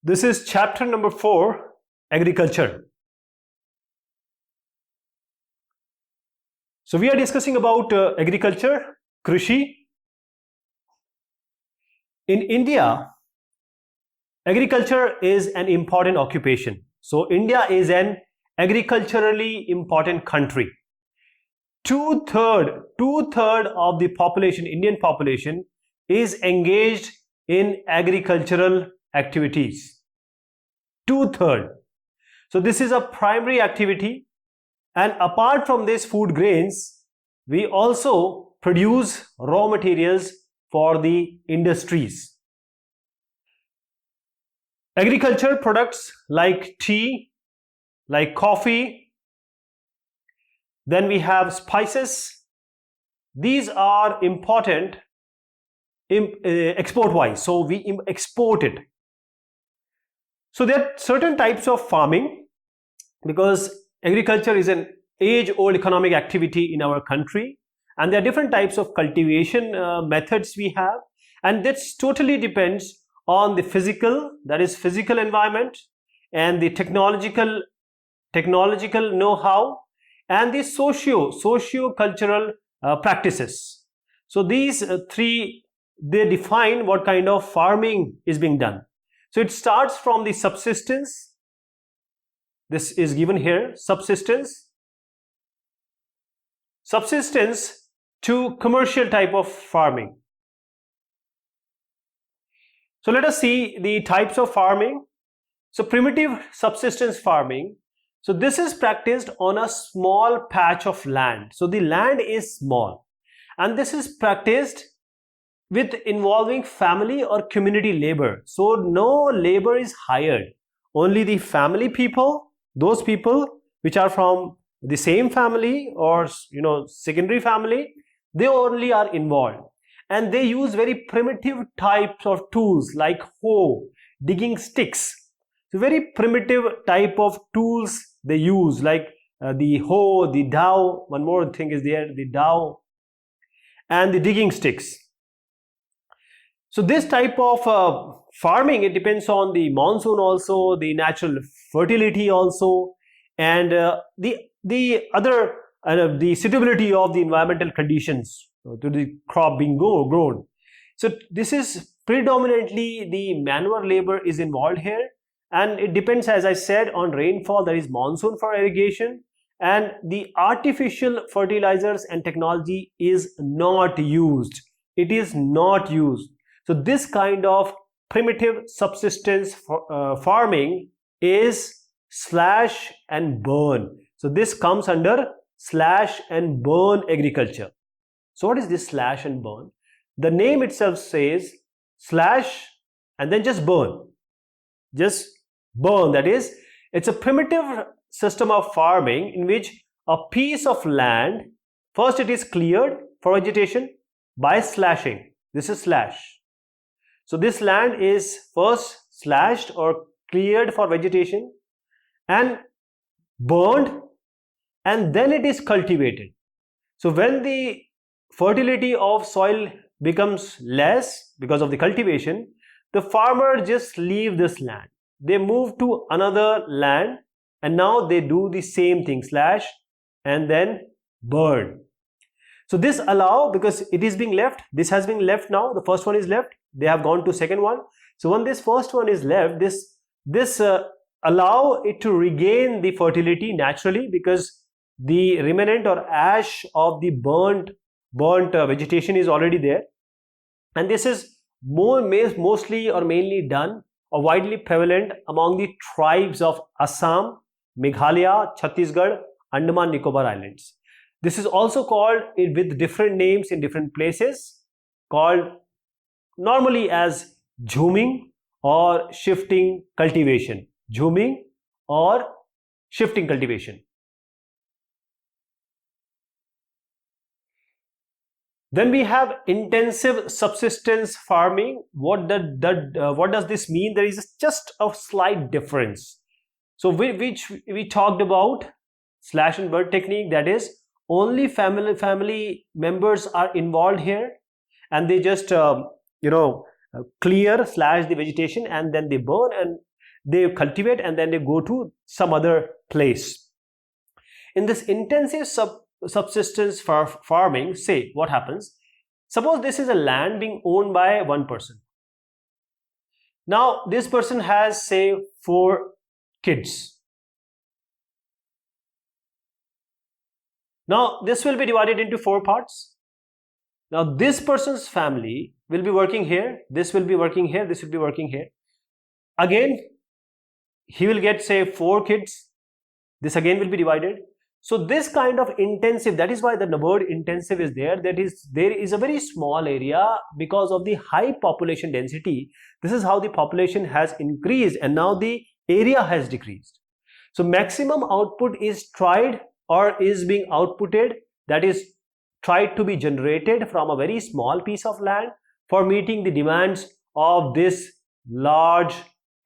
This is chapter number 4, agriculture. So we are discussing about agriculture, Krishi. In India, agriculture is an important occupation. So India is an agriculturally important country. Two-third of the population, Indian population, is engaged in agricultural activities. Two-third. So this is a primary activity, and apart from this food grains, we also produce raw materials for the industries. Agriculture products like tea, like coffee, then we have spices. These are important export-wise, so we export it. So there are certain types of farming, because agriculture is an age-old economic activity in our country, and there are different types of cultivation methods we have, and that totally depends on the physical environment, and the technological know-how, and the socio-cultural practices. So these three, they define what kind of farming is being done. So it starts from the subsistence. This is given here, subsistence to commercial type of farming. So let us see the types of farming. So primitive subsistence farming. So this is practiced on a small patch of land. So the land is small, and this is practiced with involving family or community labor. So no labor is hired. Only the family people, those people which are from the same family or secondary family, they only are involved. And they use very primitive types of tools like hoe, digging sticks. So very primitive type of tools they use, like the hoe, the dowel. One more thing is there, the dowel, and the digging sticks. So this type of farming, it depends on the monsoon also, the natural fertility also, and the other the suitability of the environmental conditions to the crop being grown. So this is predominantly the manual labor is involved here, and it depends, as I said, on rainfall, that is monsoon for irrigation, and the artificial fertilizers and technology is not used. It is not used. So this kind of primitive subsistence farming is slash and burn. So this comes under slash and burn agriculture. So what is this slash and burn? The name itself says slash and then just burn. Just burn. That is, it's a primitive system of farming in which a piece of land, first it is cleared for vegetation by slashing. This is slash. So this land is first slashed or cleared for vegetation and burned, and then it is cultivated. So when the fertility of soil becomes less because of the cultivation, the farmer just leave this land. They move to another land, and now they do the same thing, slash and then burn. So this allow, because it is being left, this has been left now, the first one is left, they have gone to second one. So when this first one is left, this allow it to regain the fertility naturally, because the remnant or ash of the burnt vegetation is already there. And this is mostly or mainly done or widely prevalent among the tribes of Assam, Meghalaya, Chhattisgarh, Andaman Nicobar Islands. This is also called with different names in different places, called normally as jhuming or shifting cultivation. Jhuming or shifting cultivation. Then we have intensive subsistence farming. What does this mean? There is just a slight difference. So which we talked about slash and burn technique, that is only family members are involved here, and they just clear slash the vegetation and then they burn, and they cultivate and then they go to some other place. In this intensive subsistence farming, say what happens? Suppose this is a land being owned by one person. Now this person has, say, 4 kids. Now this will be divided into 4 parts. Now this person's family will be working here, this will be working here, this will be working here. Again, he will get, say, 4 kids. This again will be divided. So this kind of intensive, that is why the word intensive is there. That is, there is a very small area because of the high population density. This is how the population has increased and now the area has decreased. So maximum output is tried or is being outputted, that is tried to be generated from a very small piece of land for meeting the demands of this large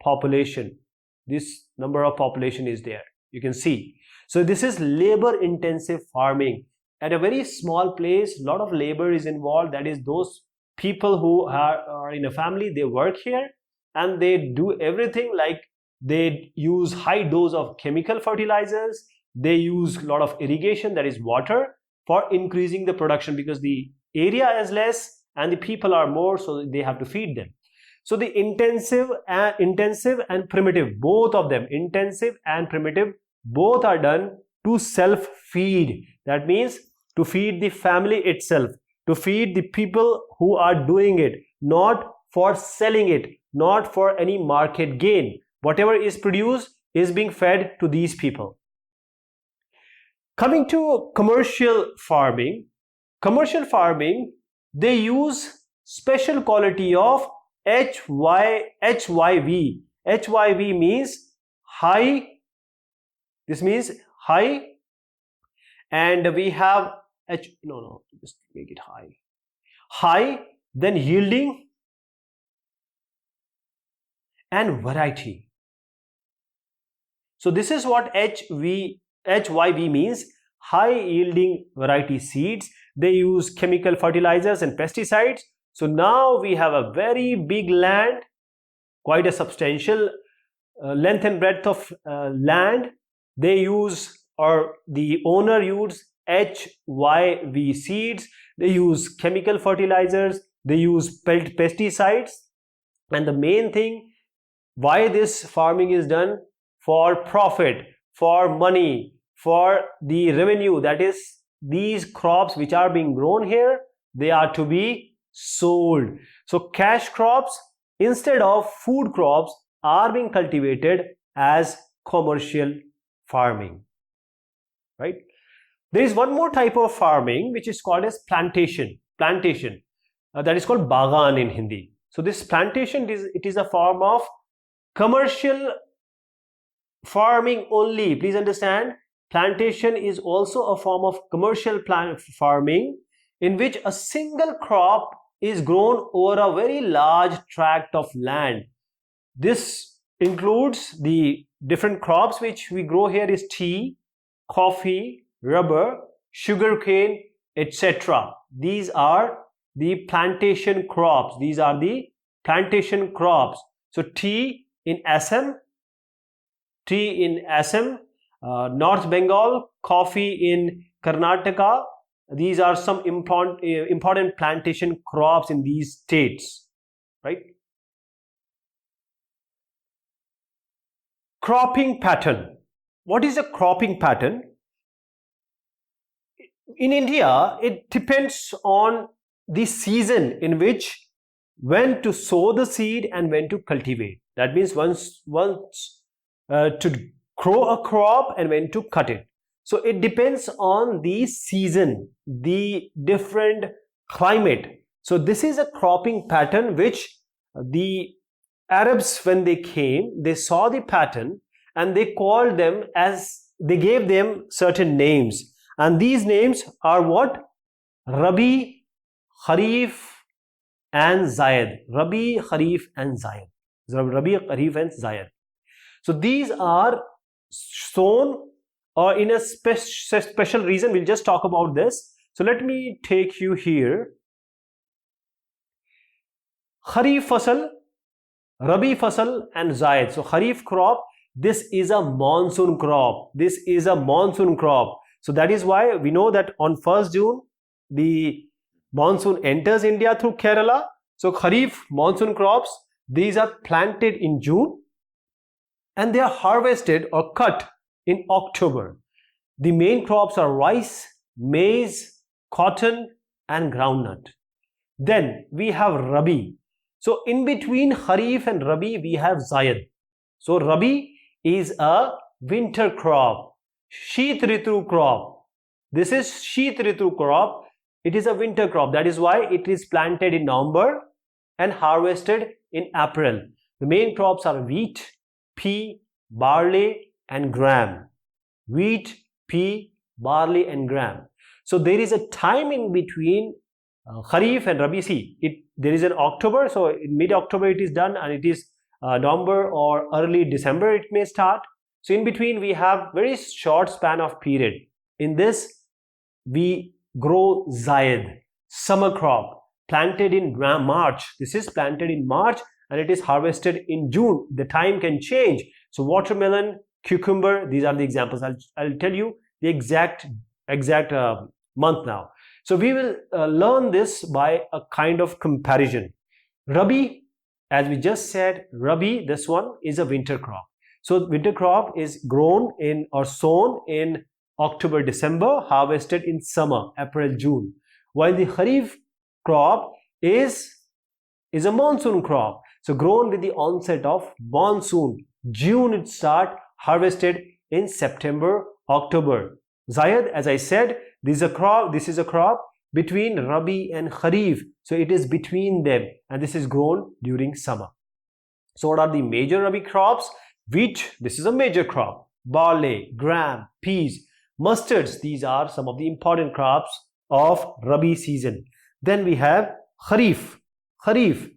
population. This number of population is there, you can see. So this is labor intensive farming. At a very small place, a lot of labor is involved. That is, those people who are in a family, they work here and they do everything, like they use high dose of chemical fertilizers, they use a lot of irrigation, that is water, for increasing the production because the area is less and the people are more, so they have to feed them. So the intensive and primitive, both of them, intensive and primitive, both are done to self-feed. That means to feed the family itself, to feed the people who are doing it, not for selling it, not for any market gain. Whatever is produced is being fed to these people. Coming to commercial farming, they use special quality of HYV. HYV means high, this means high, and we have just make it high, then yielding and variety. So this is what HYV means, high yielding variety seeds. They use chemical fertilizers and pesticides. So now we have a very big land, quite a substantial length and breadth of land. They use, or the owner use, HYV seeds. They use chemical fertilizers, they use pesticides, and the main thing why this farming is done, for profit, for money, for the revenue. That is, these crops which are being grown here, they are to be sold. So cash crops instead of food crops are being cultivated as commercial farming, right? There is one more type of farming which is called as plantation. That is called bagan in Hindi. So this plantation is a form of commercial farming only. Please understand, plantation is also a form of commercial farming in which a single crop is grown over a very large tract of land. This includes the different crops which we grow here is tea, coffee, rubber, sugarcane, etc. These are the plantation crops. So tea in Assam, North Bengal, coffee in Karnataka. These are some important plantation crops in these states, right? Cropping pattern. What is a cropping pattern? In India, it depends on the season in which when to sow the seed and when to cultivate. That means once to grow a crop and when to cut it. So it depends on the season, the different climate. So this is a cropping pattern which the Arabs, when they came, they saw the pattern and they called them as, they gave them certain names. And these names are what? Rabi, Kharif and Zaid. Rabi, Kharif and Zaid. Rabi, Kharif and Zaid. So these are sown or in a special reason. We'll just talk about this. So let me take you here. Kharif fasal, Rabi fasal and Zaid. So Kharif crop, this is a monsoon crop. This is a monsoon crop. So that is why we know that on 1st June, the monsoon enters India through Kerala. So Kharif monsoon crops, these are planted in June and they are harvested or cut in October. The main crops are rice, maize, cotton and groundnut. Then we have Rabi. So in between Kharif and Rabi, we have Zaid. So Rabi is a winter crop, Sheet Ritu crop. This is Sheet Ritu crop. It is a winter crop. That is why it is planted in November and harvested in April. The main crops are wheat, pea, barley and gram. Wheat, pea, barley and gram. So there is a time in between Kharif and Rabi. See, there is an October, so in mid-October it is done, and it is November or early December it may start. So in between we have very short span of period. In this we grow Zaid, summer crop, planted in March. This is planted in March and it is harvested in June. The time can change. So watermelon, cucumber, these are the examples. I'll tell you the exact month now. So we will learn this by a kind of comparison. Rabi, as we just said, Rabi, this one is a winter crop. So winter crop is grown in or sown in October, December, harvested in summer, April, June. While the Kharif crop is a monsoon crop. So grown with the onset of monsoon. June it start, harvested in September, October. Zaid, as I said, this is a crop between Rabi and Kharif. So it is between them and this is grown during summer. So what are the major Rabi crops? Wheat, this is a major crop. Barley, gram, peas, mustards, these are some of the important crops of Rabi season. Then we have Kharif. Kharif,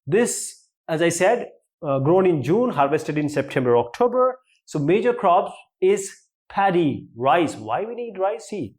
this, as I said, grown in June, harvested in September, October. So major crops is paddy, rice. Why we need rice? See,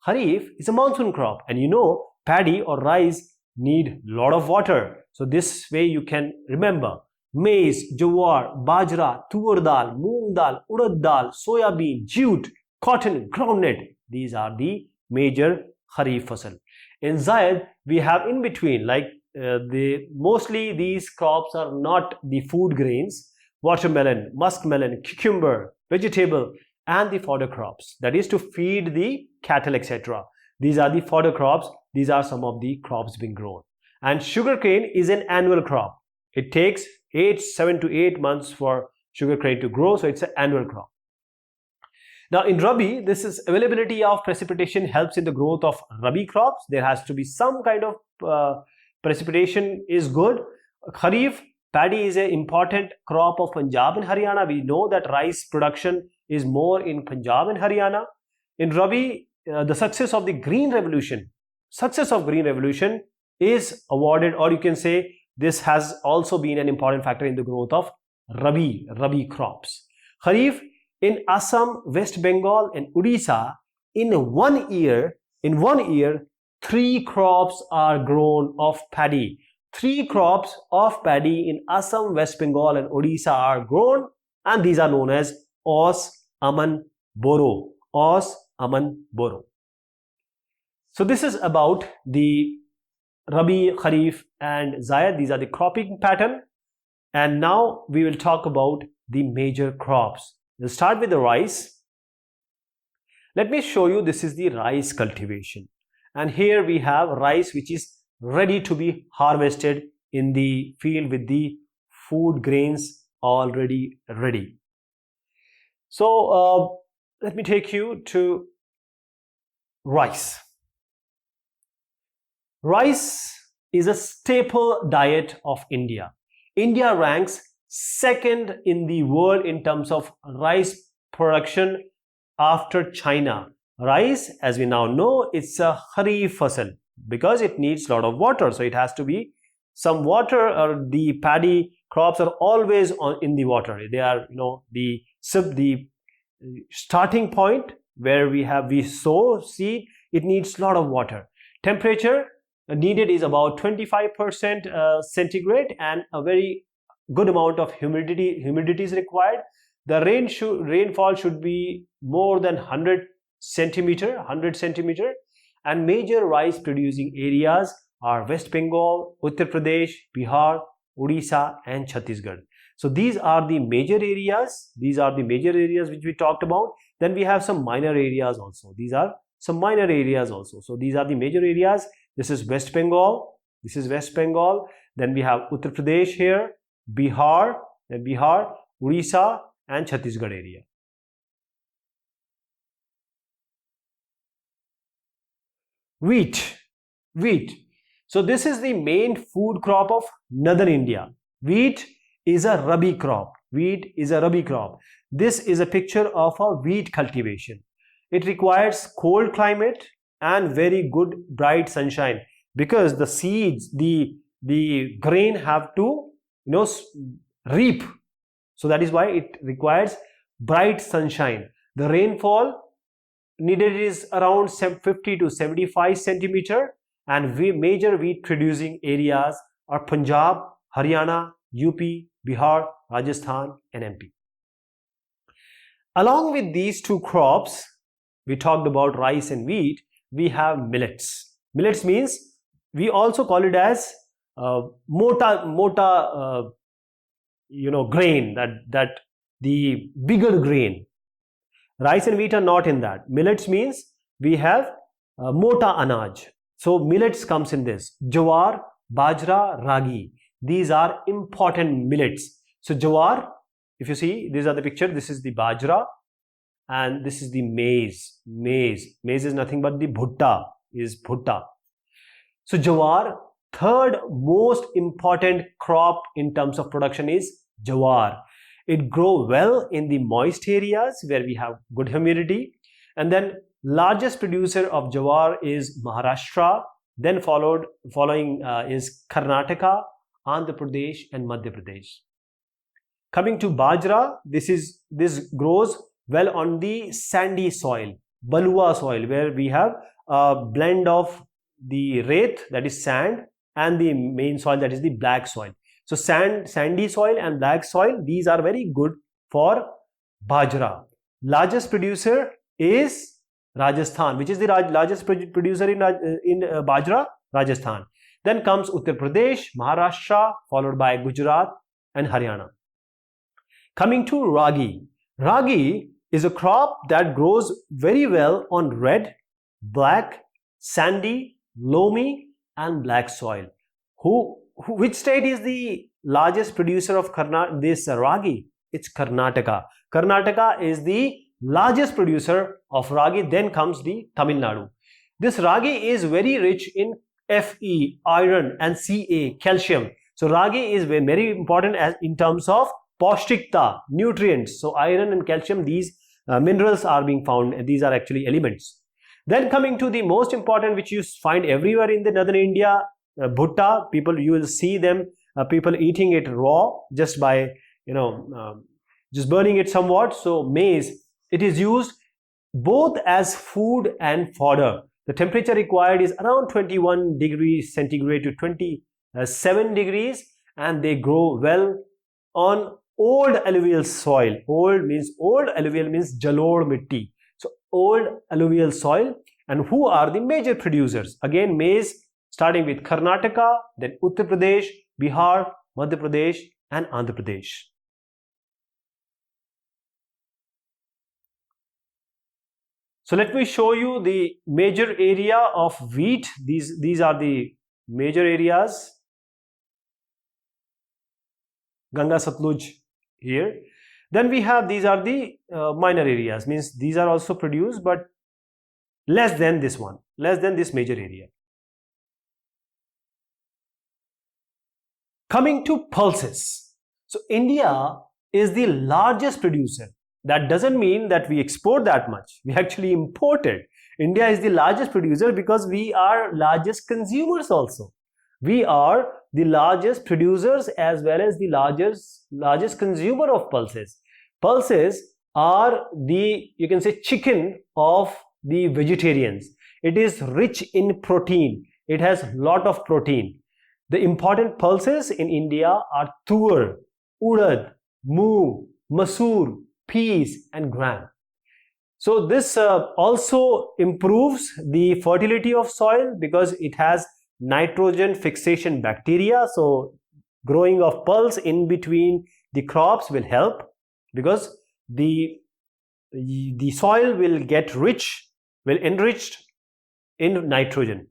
Kharif is a monsoon crop and you know paddy or rice need lot of water. So this way you can remember maize, jawar, bajra, tur dal, moong dal, urad dal, soya bean, jute, cotton, groundnut. These are the major Kharif fasal. In Zaid, we have in between, like mostly these crops are not the food grains, watermelon, muskmelon, cucumber, vegetable, and the fodder crops. That is to feed the cattle, etc. These are the fodder crops. These are some of the crops being grown. And sugarcane is an annual crop. It takes 7 to 8 months for sugarcane to grow, so it's an annual crop. Now in Rabi, this is availability of precipitation helps in the growth of Rabi crops. There has to be some kind of precipitation is good. Kharif, paddy is an important crop of Punjab and Haryana. We know that rice production is more in Punjab and Haryana. In Rabi, the success of Green Revolution is awarded, or you can say this has also been an important factor in the growth of Rabi crops. Kharif, in Assam, West Bengal and Odisha, in one year, 3 crops are grown of paddy. 3 crops of paddy in Assam, West Bengal and Odisha are grown, and these are known as Os, Aman, Boro. Os, Aman, Boro. So this is about the Rabi, Kharif and Zaid. These are the cropping pattern. And now we will talk about the major crops. We'll start with the rice. Let me show you, this is the rice cultivation. And here we have rice which is ready to be harvested in the field with the food grains already ready. So let me take you to rice. Rice is a staple diet of India. India ranks second in the world in terms of rice production after China. Rice, as we now know, it's a Kharif fasal because it needs a lot of water. So it has to be some water, or the paddy crops are always in the water. They are, the starting point where we sow seed, it needs a lot of water. Temperature needed is about 25% centigrade and a very good amount of humidity is required. The rainfall should be more than 100 centimeter, and major rice producing areas are West Bengal, Uttar Pradesh, Bihar, Odisha and Chhattisgarh. So these are the major areas. These are the major areas which we talked about. Then we have some minor areas also. These are some minor areas also. So these are the major areas. This is West Bengal. This is West Bengal. Then we have Uttar Pradesh here, Bihar, Odisha and Chhattisgarh area. Wheat. So this is the main food crop of northern India. Wheat is a rabi crop. This is a picture of a wheat cultivation. It requires cold climate and very good bright sunshine, because the seeds, the grain have to reap. So that is why it requires bright sunshine. The rainfall needed is around 50 to 75 centimeter, and major wheat producing areas are Punjab, Haryana, UP, Bihar, Rajasthan and MP. Along with these two crops, we talked about rice and wheat, we have millets. Millets means, we also call it as mota grain, that the bigger grain. Rice and wheat are not in that. Millets means we have mota anaj. So millets comes in this. Jawar, bajra, ragi. These are important millets. So jawar, if you see, these are the picture. This is the bajra and this is the maize. Maize is nothing but the bhutta, is bhutta. So jawar, third most important crop in terms of production is jawar. It grows well in the moist areas where we have good humidity. And then largest producer of jawar is Maharashtra. Then following is Karnataka, Andhra Pradesh and Madhya Pradesh. Coming to bajra, this grows well on the sandy soil, balua soil, where we have a blend of the reth, that is sand, and the main soil, that is the black soil. So sandy soil and black soil, these are very good for bajra. Largest producer is Rajasthan. Which is the largest producer in bajra? Rajasthan. Then comes Uttar Pradesh, Maharashtra, followed by Gujarat and Haryana. Coming to ragi. Ragi is a crop that grows very well on red, black, sandy, loamy and black soil. Which state is the largest producer of this ragi? It's Karnataka. Karnataka is the largest producer of ragi. Then comes the Tamil Nadu. This ragi is very rich in Fe, iron and Ca, calcium. So ragi is very important as in terms of paushtikta, nutrients. So iron and calcium, these minerals are being found. These are actually elements. Then coming to the most important, which you find everywhere in the northern India, bhutta. You will see them, people eating it raw just by just burning it somewhat. So maize, it is used both as food and fodder. The temperature required is around 21 degrees centigrade to 27 degrees, and they grow well on old alluvial soil. Old, alluvial means jalod mitti. So old alluvial soil. And who are the major producers? Again, maize, starting with Karnataka, then Uttar Pradesh, Bihar, Madhya Pradesh and Andhra Pradesh. So let me show you the major area of wheat. These are the major areas. Ganga Satluj here. Then we have, these are the minor areas, means these are also produced but less than this one, less than this major area. Coming to pulses. So India is the largest producer. That doesn't mean that we export that much. We actually import it. India is the largest producer because we are largest consumers also. We are the largest producers as well as the largest consumer of pulses. Pulses are the, you can say, chicken of the vegetarians. It is rich in protein. It has lot of protein. The important pulses in India are tur. urad, moong, masoor, peas and gram. So this also improves the fertility of soil because it has nitrogen fixation bacteria. So growing of pulse in between the crops will help because the soil will get enriched in nitrogen.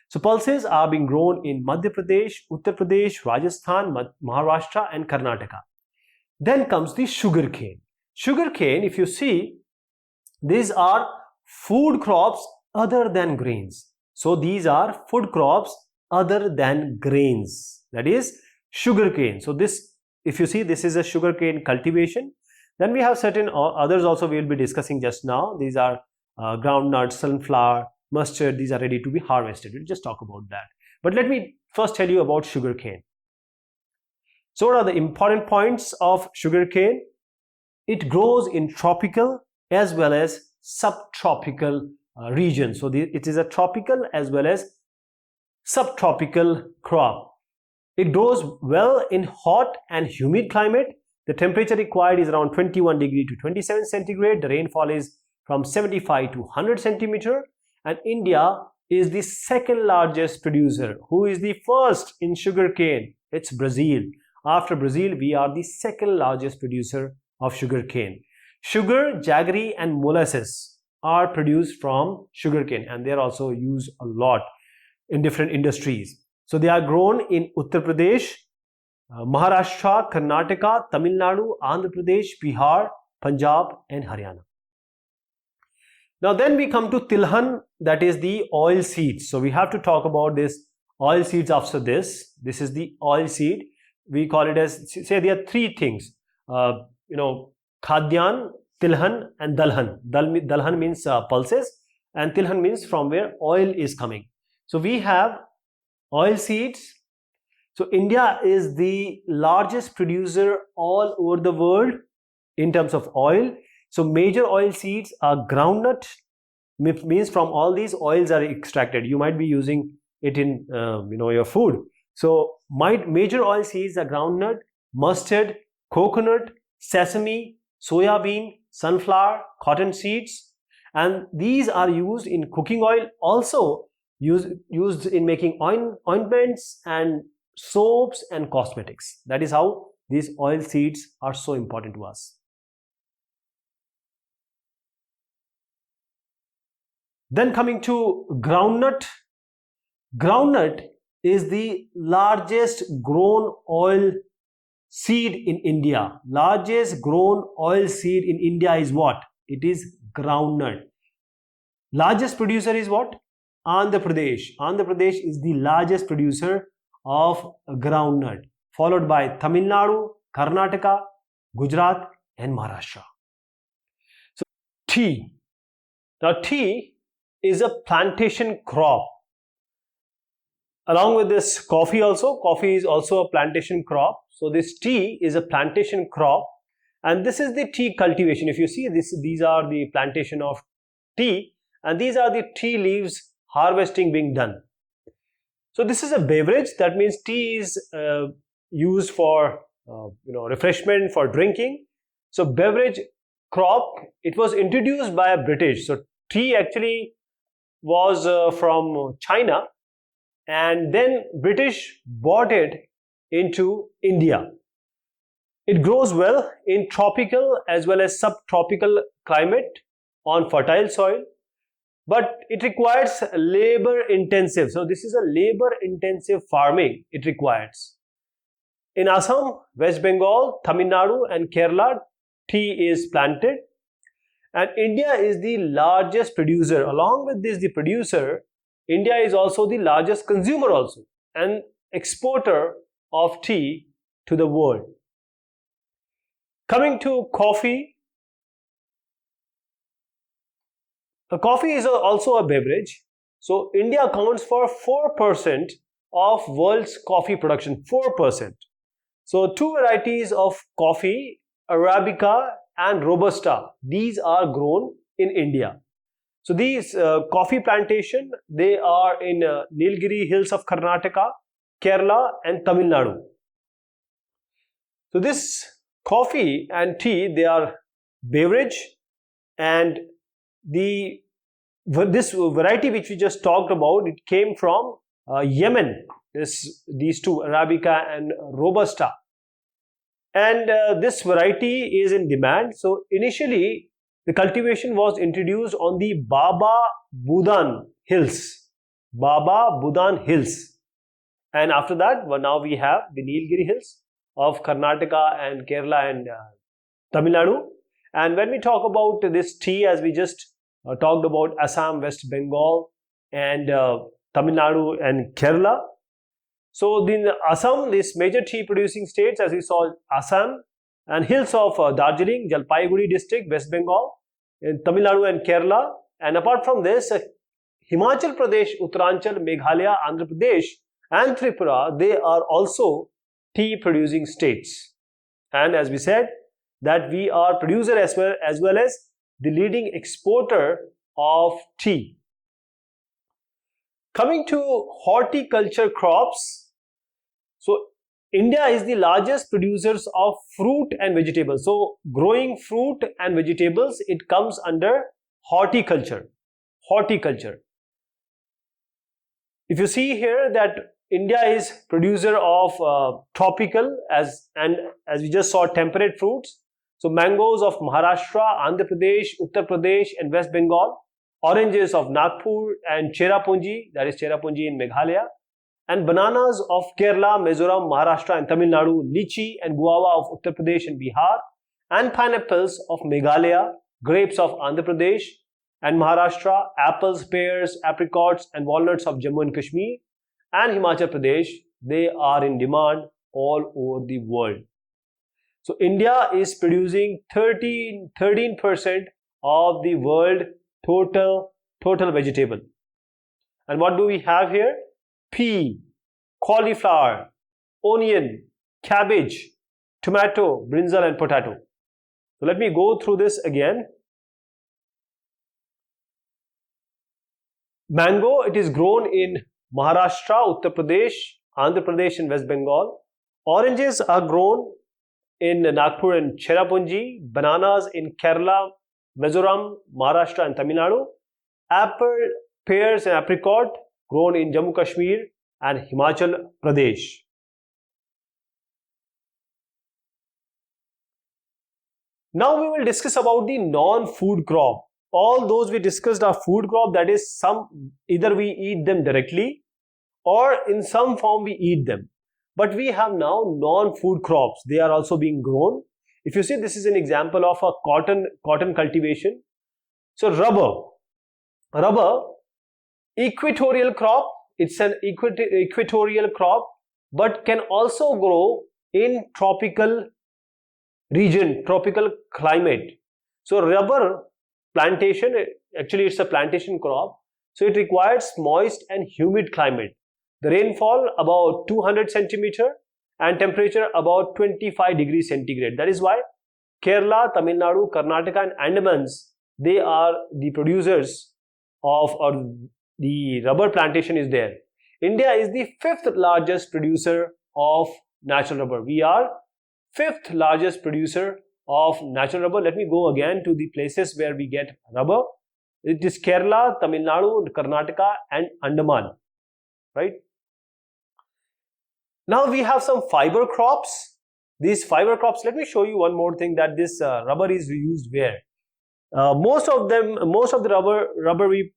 So pulses are being grown in Madhya Pradesh, Uttar Pradesh, Rajasthan, Maharashtra and Karnataka. Then comes the sugarcane. Sugarcane, if you see, these are food crops other than grains. So these are food crops other than grains. That is sugarcane. So this, if you see, this is a sugarcane cultivation. Then we have certain others also we will be discussing just now. These are groundnut, sunflower, mustard. These are ready to be harvested. We'll just talk about that. But let me first tell you about sugarcane. So what are the important points of sugarcane? It grows in tropical as well as subtropical regions. So it is a tropical as well as subtropical crop. It grows well in hot and humid climate. The temperature required is around 21 degree to 27 centigrade. The rainfall is from 75 to 100 centimeter. And India is the second largest producer. Who is the first in sugarcane? It's Brazil. After Brazil, we are the second largest producer of sugarcane. Sugar, jaggery and molasses are produced from sugarcane and they are also used a lot in different industries. So they are grown in Uttar Pradesh, Maharashtra, Karnataka, Tamil Nadu, Andhra Pradesh, Bihar, Punjab and Haryana. Now then we come to tilhan, that is the oil seeds. So we have to talk about this oil seeds after this. This is the oil seed. We call it as, say there are three things, khadyan, tilhan and dalhan. Dalhan means pulses and tilhan means from where oil is coming. So we have oil seeds. So India is the largest producer all over the world in terms of oil. So major oil seeds are groundnut, means from all these oils are extracted. You might be using it in your food. So major oil seeds are groundnut, mustard, coconut, sesame, soya bean, sunflower, cotton seeds, and these are used in cooking oil, also used in making ointments and soaps and cosmetics. That is how these oil seeds are so important to us. Then coming to groundnut. Groundnut is the largest grown oil seed in India. Largest grown oil seed in India is what? It is groundnut. Largest producer is what? Andhra Pradesh. Andhra Pradesh is the largest producer of groundnut, followed by Tamil Nadu, Karnataka, Gujarat and Maharashtra. So tea. Now tea is a plantation crop. Along with this coffee also, coffee is also a plantation crop. So this tea is a plantation crop and this is the tea cultivation. If you see these are the plantation of tea and these are the tea leaves harvesting being done. So this is a beverage, that means tea is used for refreshment, for drinking. So beverage crop, it was introduced by a British. So tea actually was from China and then British brought it into India. It grows well in tropical as well as subtropical climate on fertile soil, but it requires labor intensive. So this is a labor intensive farming it requires. In Assam, West Bengal, Tamil Nadu and Kerala, tea is planted. And India is the largest producer. Along with this, the producer, India is also the largest consumer also and exporter of tea to the world. Coming to coffee. Coffee is also a beverage. So India accounts for 4% of world's coffee production, 4%. So two varieties of coffee, Arabica and Robusta, these are grown in India. So these coffee plantation, they are in Nilgiri hills of Karnataka, Kerala and Tamil Nadu. So this coffee and tea, they are beverage, and this variety which we just talked about, it came from Yemen. These two, Arabica and Robusta, and this variety is in demand. So initially the cultivation was introduced on the Baba Budan Hills, and after that, well, now we have the Nilgiri Hills of Karnataka and Kerala and Tamil Nadu. And when we talk about this tea, as we just talked about Assam, West Bengal, and Tamil Nadu and Kerala. So in Assam, these major tea producing states, as we saw, Assam and hills of Darjeeling, Jalpaiguri district, West Bengal, in Tamil Nadu and Kerala. And apart from this, Himachal Pradesh, Uttaranchal, Meghalaya, Andhra Pradesh and Tripura, they are also tea producing states. And as we said, that we are producer as well as the leading exporter of tea. Coming to horticulture crops, so India is the largest producers of fruit and vegetables. So growing fruit and vegetables, it comes under horticulture. If you see here that India is producer of tropical as we just saw, temperate fruits. So mangoes of Maharashtra, Andhra Pradesh, Uttar Pradesh and West Bengal. Oranges of Nagpur and Cherrapunji, that is Cherrapunji in Meghalaya. And bananas of Kerala, Mizoram, Maharashtra and Tamil Nadu. Lychee and guava of Uttar Pradesh and Bihar. And pineapples of Meghalaya. Grapes of Andhra Pradesh and Maharashtra. Apples, pears, apricots and walnuts of Jammu and Kashmir and Himachal Pradesh. They are in demand all over the world. So India is producing 13% of the world total vegetable. And what do we have here? Pea, cauliflower, onion, cabbage, tomato, brinjal and potato. So let me go through this again. Mango, it is grown in Maharashtra, Uttar Pradesh, Andhra Pradesh and West Bengal. Oranges are grown in Nagpur and Cherrapunji. Bananas in Kerala, Mizoram, Maharashtra and Tamil Nadu. Apple, pears and apricot grown in Jammu Kashmir and Himachal Pradesh. Now we will discuss about the non-food crop. All those we discussed are food crop, that is either we eat them directly or in some form we eat them. But we have now non-food crops. They are also being grown. If you see, this is an example of a cotton cultivation. So rubber, equatorial crop. It's an equatorial crop, but can also grow in tropical region, tropical climate. So rubber plantation, actually it's a plantation crop. So it requires moist and humid climate. The rainfall about 200 centimeter and temperature about 25 degrees centigrade. That is why Kerala, Tamil Nadu, Karnataka and Andamans, they are the producers of, or the rubber plantation is there. India is the 5th largest producer of natural rubber. We are 5th largest producer of natural rubber. Let me go again to the places where we get rubber. It is Kerala, Tamil Nadu, Karnataka and Andaman, right? Now we have some fiber crops. These fiber crops, let me show you one more thing, that this rubber is used where. Most of the rubber we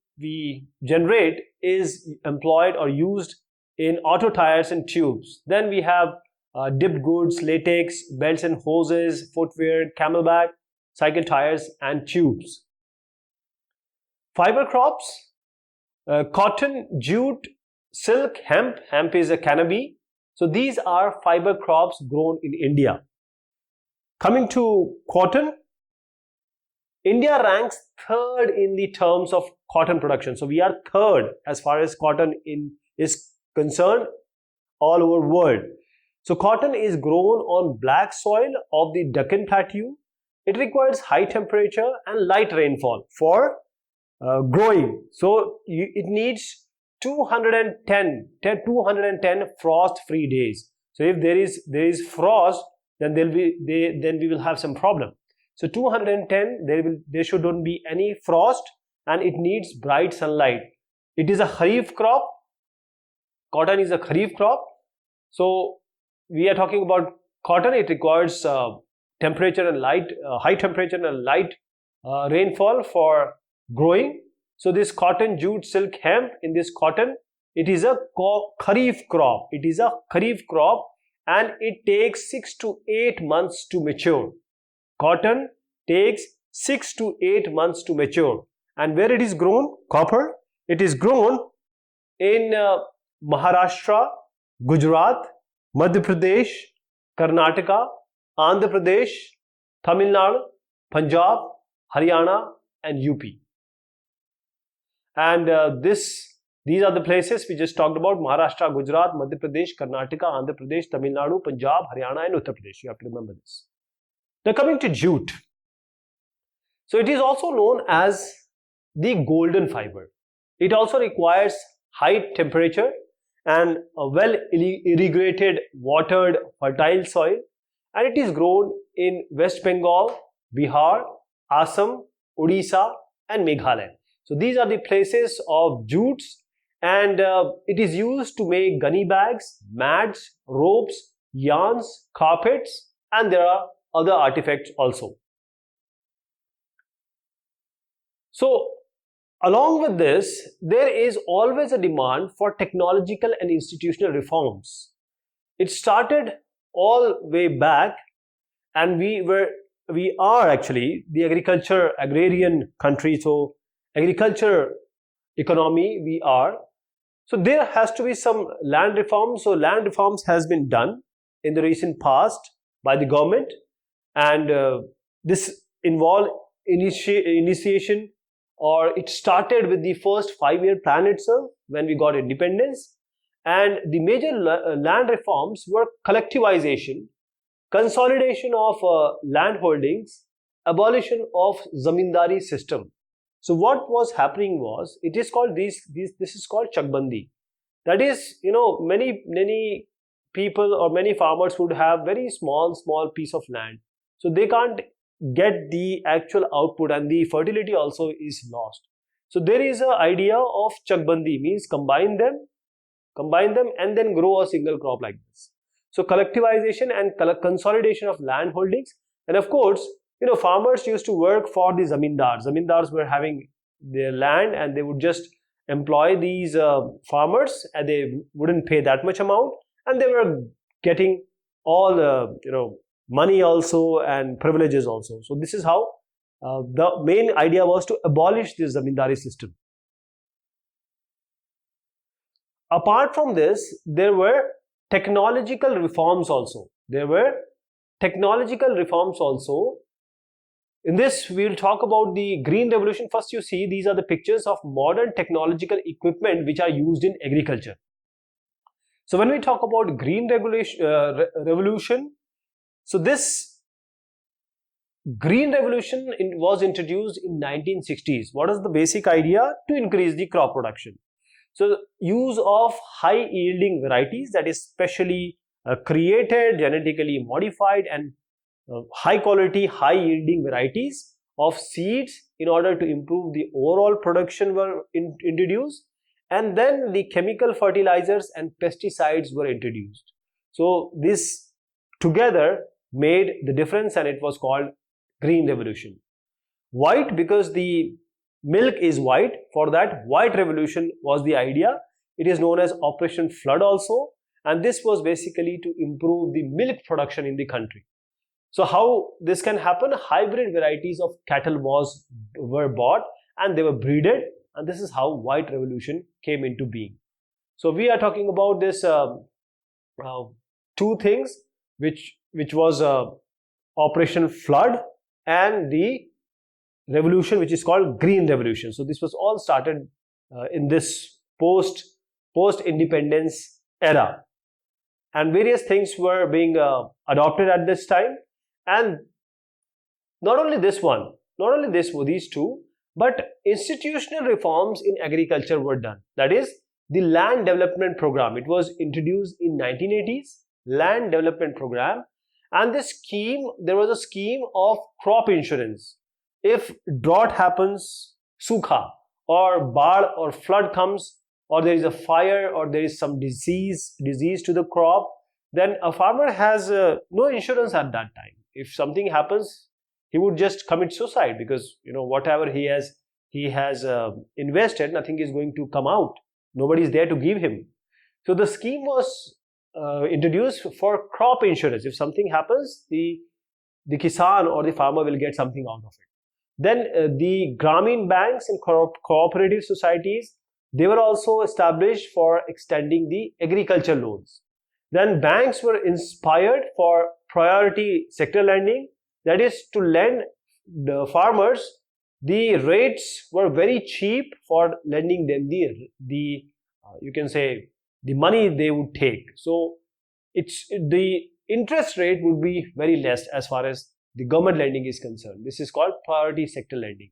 generate is employed or used in auto tires and tubes. Then we have dipped goods, latex, belts and hoses, footwear, camelback, cycle tires and tubes. Fiber crops, cotton, jute, silk, hemp. Hemp is a cannabis. So these are fiber crops grown in India. Coming to cotton, India ranks 3rd in the terms of cotton production. So we are 3rd as far as cotton is concerned all over world. So cotton is grown on black soil of the Deccan Plateau. It requires high temperature and light rainfall for growing. So it needs 210 frost-free days. So if there is frost, then then we will have some problem. So 210, there should not be any frost, and it needs bright sunlight. It is a kharif crop. Cotton is a kharif crop. So we are talking about cotton. It requires temperature and light, high temperature and light rainfall for growing. So this cotton, jute, silk, hemp, in this cotton, it is a kharif crop. It is a kharif crop, and it takes 6 to 8 months to mature. Cotton takes 6 to 8 months to mature. And where it is grown? Copper. It is grown in Maharashtra, Gujarat, Madhya Pradesh, Karnataka, Andhra Pradesh, Tamil Nadu, Punjab, Haryana, and UP. And these are the places we just talked about: Maharashtra, Gujarat, Madhya Pradesh, Karnataka, Andhra Pradesh, Tamil Nadu, Punjab, Haryana, and Uttar Pradesh. You have to remember this. Now coming to jute. So it is also known as the golden fiber. It also requires high temperature and a well irrigated, watered, fertile soil, and it is grown in West Bengal, Bihar, Assam, Odisha, and Meghalaya. So these are the places of jutes, and it is used to make gunny bags, mats, ropes, yarns, carpets, and there are other artifacts also. So along with this, there is always a demand for technological and institutional reforms. It started all way back, and we are actually the agrarian country, so agriculture economy we are. So there has to be some land reforms. So land reforms has been done in the recent past by the government, and this involved initiation, or it started with the first 5-year plan itself when we got independence. And the major land reforms were collectivization, consolidation of land holdings, abolition of zamindari system. So what was happening was, it is called this is called chakbandi. That is, many people or many farmers would have very small piece of land, so they can't get the actual output, and the fertility also is lost. So there is an idea of chakbandi, means combine them and then grow a single crop like this. So collectivization and consolidation of land holdings. And of course, farmers used to work for the zamindars. Zamindars were having their land, and they would just employ these farmers, and they wouldn't pay that much amount, and they were getting all money also and privileges also. So this is how the main idea was to abolish this zamindari system. Apart from this, there were technological reforms also. In this, we will talk about the Green Revolution. First, you see, these are the pictures of modern technological equipment which are used in agriculture. So when we talk about Green Revolution, so this Green Revolution was introduced in 1960s. What is the basic idea? To increase the crop production. So use of high yielding varieties, that is specially created, genetically modified, and high quality, high yielding varieties of seeds in order to improve the overall production were introduced. And then the chemical fertilizers and pesticides were introduced. So this together made the difference, and it was called Green Revolution. White, because the milk is white, for that white revolution was the idea. It is known as Operation Flood also, and this was basically to improve the milk production in the country. So how this can happen? Hybrid varieties of cattle were bought, and they were breeded, and this is how white revolution came into being. So we are talking about this two things, which was Operation Flood and the revolution which is called Green Revolution. So this was all started in this post independence era, and various things were being adopted at this time. And not only these two, but institutional reforms in agriculture were done. That is the Land Development Program. It was introduced in 1980s, Land Development Program, And this scheme, there was a scheme of crop insurance. If drought happens, sukha, or baad or flood comes, or there is a fire, or there is some disease to the crop, then a farmer has no insurance at that time. If something happens, he would just commit suicide, because whatever he has invested, nothing is going to come out. Nobody is there to give him. So the scheme was introduced for crop insurance. If something happens, the kisan or the farmer will get something out of it. Then the Grameen banks and cooperative societies, they were also established for extending the agriculture loans. Then banks were inspired for priority sector lending, that is to lend the farmers. The rates were very cheap for lending them the you can say the money they would take. So the interest rate would be very less as far as the government lending is concerned. This is called priority sector lending.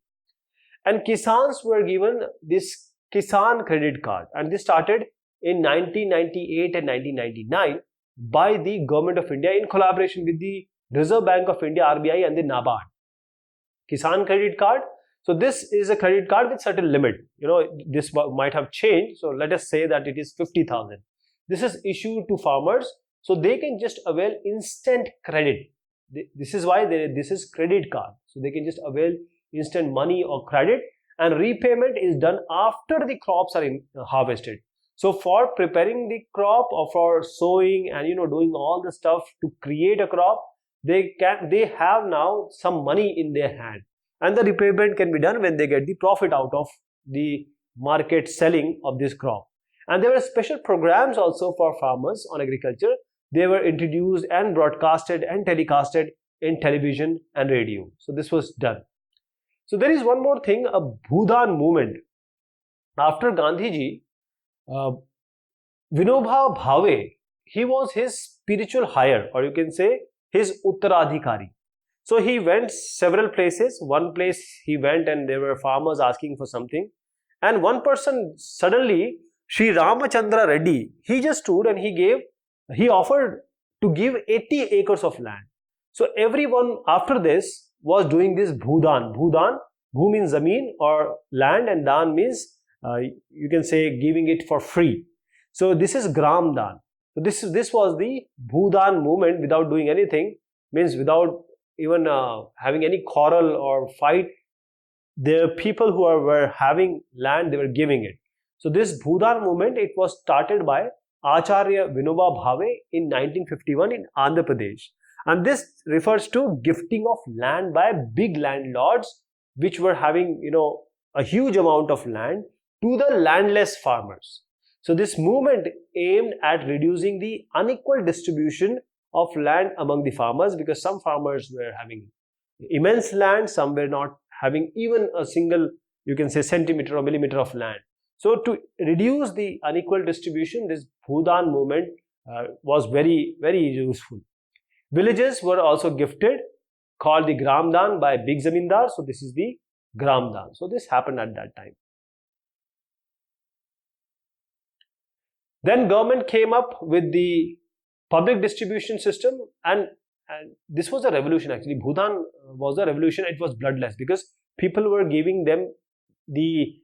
And Kisans were given this Kisan credit card, and this started in 1998 and 1999 by the Government of India in collaboration with the Reserve Bank of India, RBI, and the NABARD. Kisan credit card. So this is a credit card with certain limit. This might have changed. So let us say that it is 50,000. This is issued to farmers, so they can just avail instant credit. This is why this is credit card. So they can just avail instant money or credit, and repayment is done after the crops are harvested. So for preparing the crop, or for sowing and doing all the stuff to create a crop, they have now some money in their hand, and the repayment can be done when they get the profit out of the market selling of this crop. And there were special programs also for farmers on agriculture. They were introduced and broadcasted and telecasted in television and radio. So this was done. So there is one more thing, a Bhudan movement. After Gandhiji, Vinoba Bhave, he was his spiritual hire, or you can say his Uttaradhikari. So he went several places. One place he went and there were farmers asking for something. And one person suddenly, Sri Ramachandra Reddy, he just stood and he offered to give 80 acres of land. So everyone after this was doing this Bhudan. Bhudan, Bhu means Zameen or land, and Dan means you can say giving it for free. So this is Gram Dan. So this was the Bhudan movement without doing anything, means without even having any quarrel or fight. The people who were having land, they were giving it. So this Bhudan movement, it was started by Acharya Vinoba Bhave in 1951 in Andhra Pradesh. And this refers to gifting of land by big landlords which were having a huge amount of land to the landless farmers. So this movement aimed at reducing the unequal distribution of land among the farmers, because some farmers were having immense land, some were not having even a single, you can say, centimeter or millimeter of land. So to reduce the unequal distribution, this Bhudan movement was very, very useful. Villages were also gifted, called the Gram Dan by big zamindar. So this is the Gram Dan. So this happened at that time. Then government came up with the public distribution system, and this was a revolution actually. Bhutan was a revolution. It was bloodless because people were giving them the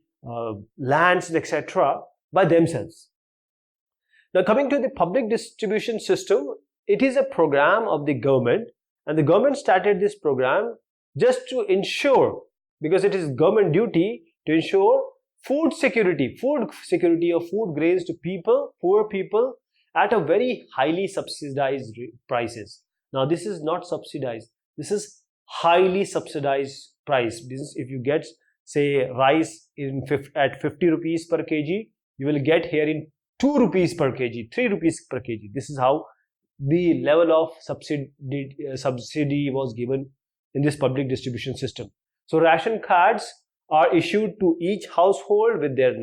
lands, etc. by themselves. Now coming to the public distribution system, it is a program of the government, and the government started this program just to ensure, because it is government duty to ensure food security of food grains to people, poor people, at a very highly subsidized prices. Now this is not subsidized, this is highly subsidized price. This, if you get say rice at 50 rupees per kg, you will get here in 2 rupees per kg, 3 rupees per kg. This is how the level of subsidy was given in this public distribution system. So ration cards are issued to each household with their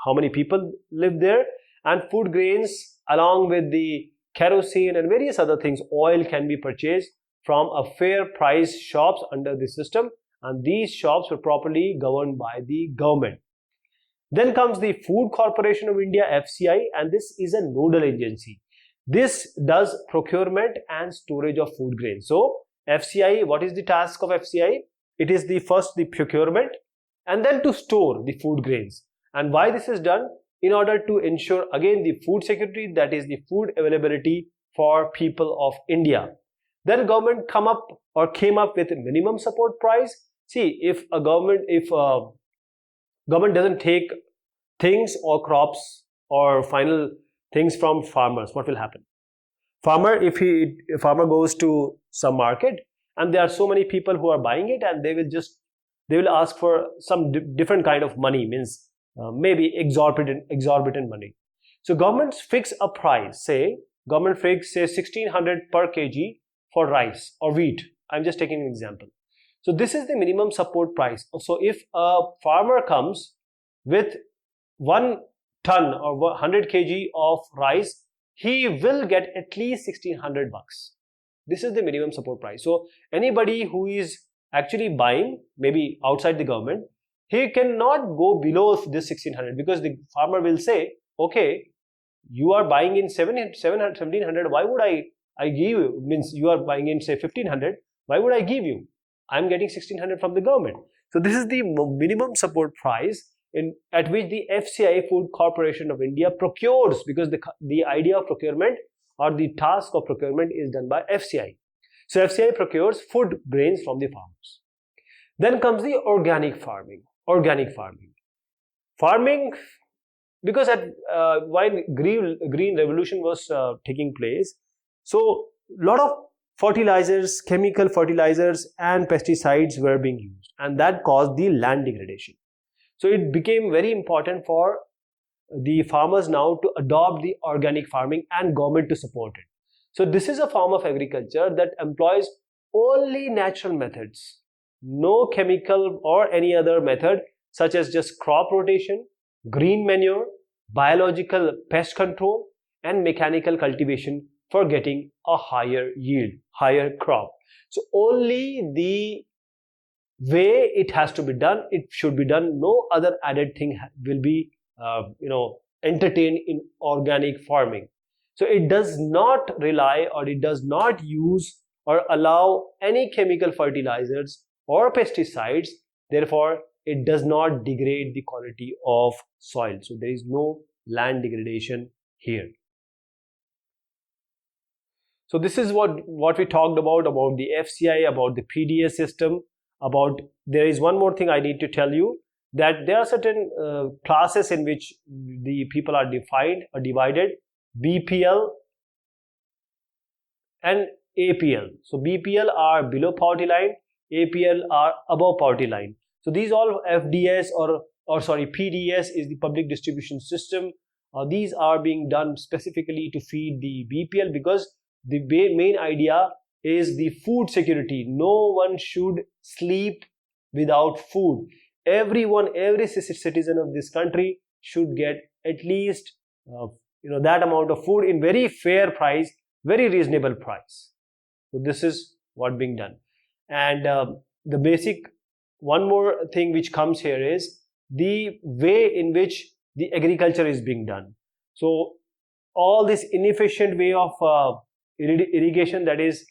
how many people live there, and food grains along with the kerosene and various other things, oil, can be purchased from a fair price shops under the system, and these shops were properly governed by the government. Then comes the Food Corporation of India, FCI, and this is a nodal agency. This does procurement and storage of food grains. So FCI, what is the task of FCI? It is the procurement and then to store the food grains. And why this is done? In order to ensure again the food security, that is the food availability for people of India. Then government came up with a minimum support price. See, if government doesn't take things or crops or final things from farmers, what will happen? Farmer goes to some market and there are so many people who are buying it, and they will ask for some different kind of money, means maybe exorbitant money. So governments fix a price, say 1600 per kg for rice or wheat. I'm just taking an example. So this is the minimum support price. So if a farmer comes with 1 ton or 100 kg of rice, he will get at least 1600 bucks. This is the minimum support price. So anybody who is actually buying, maybe outside the government, he cannot go below this 1600, because the farmer will say, okay, you are buying in 1700, why would I give you? Means you are buying in say 1500, why would I give you? I'm getting 1600 from the government. So this is the minimum support price at which the FCI, Food Corporation of India, procures, because the idea of procurement or the task of procurement is done by FCI. So FCI procures food grains from the farmers. Then comes the organic farming. Farming, because while green revolution was taking place, so a lot of fertilizers, chemical fertilizers and pesticides were being used, and that caused the land degradation. So it became very important for the farmers now to adopt the organic farming and government to support it. So this is a form of agriculture that employs only natural methods, no chemical or any other method, such as just crop rotation, green manure, biological pest control and mechanical cultivation for getting a higher yield, higher crop. So only the way it has to be done, it should be done. No other added thing will be entertained in organic farming. So it does not rely, or it does not use or allow any chemical fertilizers or pesticides. Therefore it does not degrade the quality of soil. So there is no land degradation here. So this is what we talked about the FCI, about the PDS system. There is one more thing I need to tell you, that there are certain classes in which the people are defined or divided: BPL and APL. So BPL are below poverty line, APL are above poverty line. So these all FDS or PDS is the public distribution system. These are being done specifically to feed the BPL, because the main idea is the food security. No one should sleep without food. Every citizen of this country should get at least that amount of food in very fair price, very reasonable price. So this is what being done. And the basic one more thing which comes here is the way in which the agriculture is being done. So all this inefficient way of irrigation, that is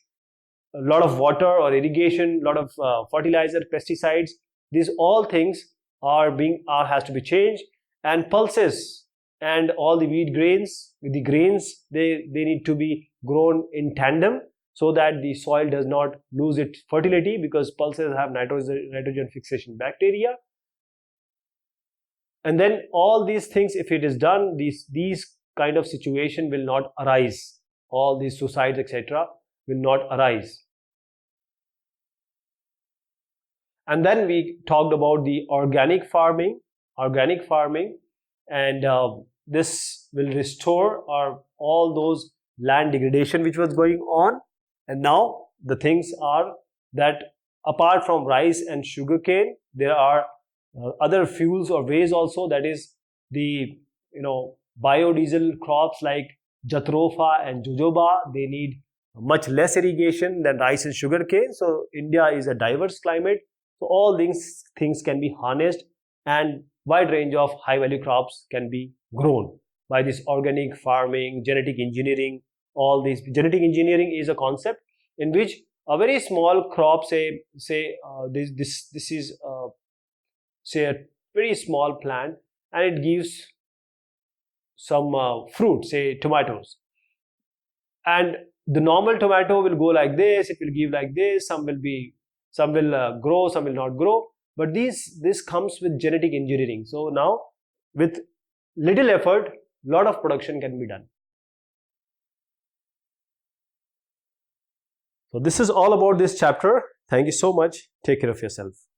a lot of water or irrigation, a lot of fertilizer, pesticides, these all things has to be changed. And pulses and all the wheat grains, the grains, they need to be grown in tandem, so that the soil does not lose its fertility, because pulses have nitrogen fixation bacteria. And then all these things, if it is done, these kind of situation will not arise. All these suicides, etc., will not arise. And then we talked about the organic farming, and this will restore all those land degradation which was going on. And now the things are that apart from rice and sugarcane, there are other fuels or ways also, that is the biodiesel crops like jatropha and jojoba. They need much less irrigation than rice and sugarcane. So India is a diverse climate. So all these things can be harnessed, and wide range of high value crops can be grown by this organic farming, genetic engineering, all these. Genetic engineering is a concept in which a very small crop, say this is say a very small plant, and it gives some fruit, say tomatoes, and the normal tomato will go like this, it will give like this, some will grow, some will not grow, but this comes with genetic engineering. So now with little effort, lot of production can be done. So this is all about this chapter. Thank you so much. Take care of yourself.